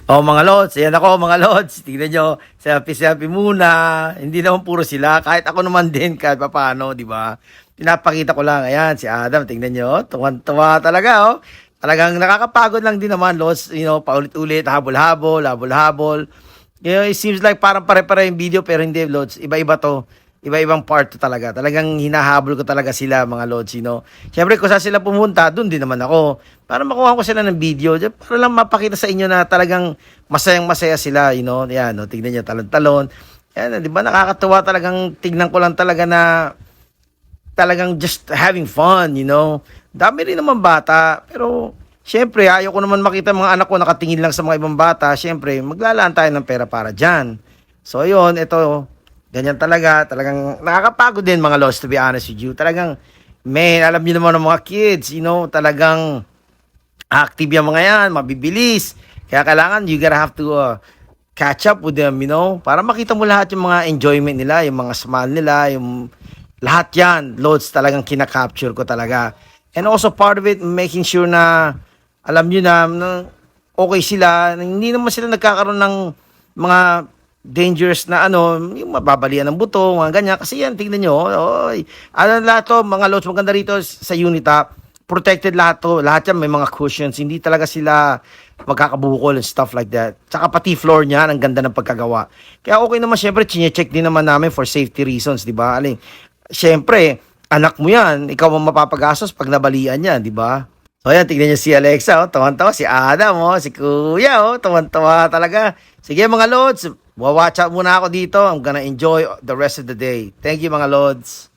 Oh mga lods, ayan ako mga lods. Tingnan nyo, selfie-selfie muna. Hindi naman puro sila, kahit ako naman din, kahit papaano, di ba? Pinapakita ko lang, ayan, si Adam, tingnan nyo, tuwan-tuwa talaga, oh. Talagang nakakapagod lang din naman, lods, paulit-ulit, habol-habol, habol-habol. It seems like parang pare-pare yung video, pero hindi, lods, iba-iba to. Iba-ibang part to talaga. Talagang hinahabol ko talaga sila, mga lods, Siyempre, kung saan sila pumunta, doon din naman ako. Para makuha ko sila ng video, para lang mapakita sa inyo na talagang masayang-masaya sila, Yan, no, tignan niyo, talon-talon. Yan, di ba, nakakatuwa talagang, tignan ko lang talaga na talagang just having fun, Dami rin naman bata, pero siyempre, ayaw ko naman makita mga anak ko nakatingin lang sa mga ibang bata. Siyempre, maglalaan tayo ng pera para dyan. So, yun, ito, ganyan talaga. Talagang nakakapagod din mga lods, to be honest with you. Talagang, man, alam niyo naman ng mga kids, talagang active yung mga yan, mabibilis. Kaya kailangan, you gotta have to catch up with them, para makita mo lahat yung mga enjoyment nila, yung mga smile nila, yung lahat yan, loads talagang kinakapture ko talaga. And also part of it, making sure na, alam nyo na okay sila, hindi naman sila nagkakaroon ng mga dangerous na yung mababalian ng buto, mga ganyan. Kasi yan, tingnan nyo, oy. Lahat to, mga loads, maganda rito sa Unita, protected lahat to. Lahat yan may mga cushions. Hindi talaga sila magkakabukol and stuff like that. Tsaka pati floor niya, ang ganda ng pagkagawa. Kaya okay naman, syempre, chinecheck din naman namin for safety reasons, di ba? Syempre, anak mo yan, ikaw ang mapapagastos pag nabalian yan, di ba? So yan, tignan niyo si Alexa, tawan-tawa, si Adam, si Kuya, tawan-tawa talaga. Sige mga lods, watch out muna ako dito. I'm gonna enjoy the rest of the day. Thank you mga lods.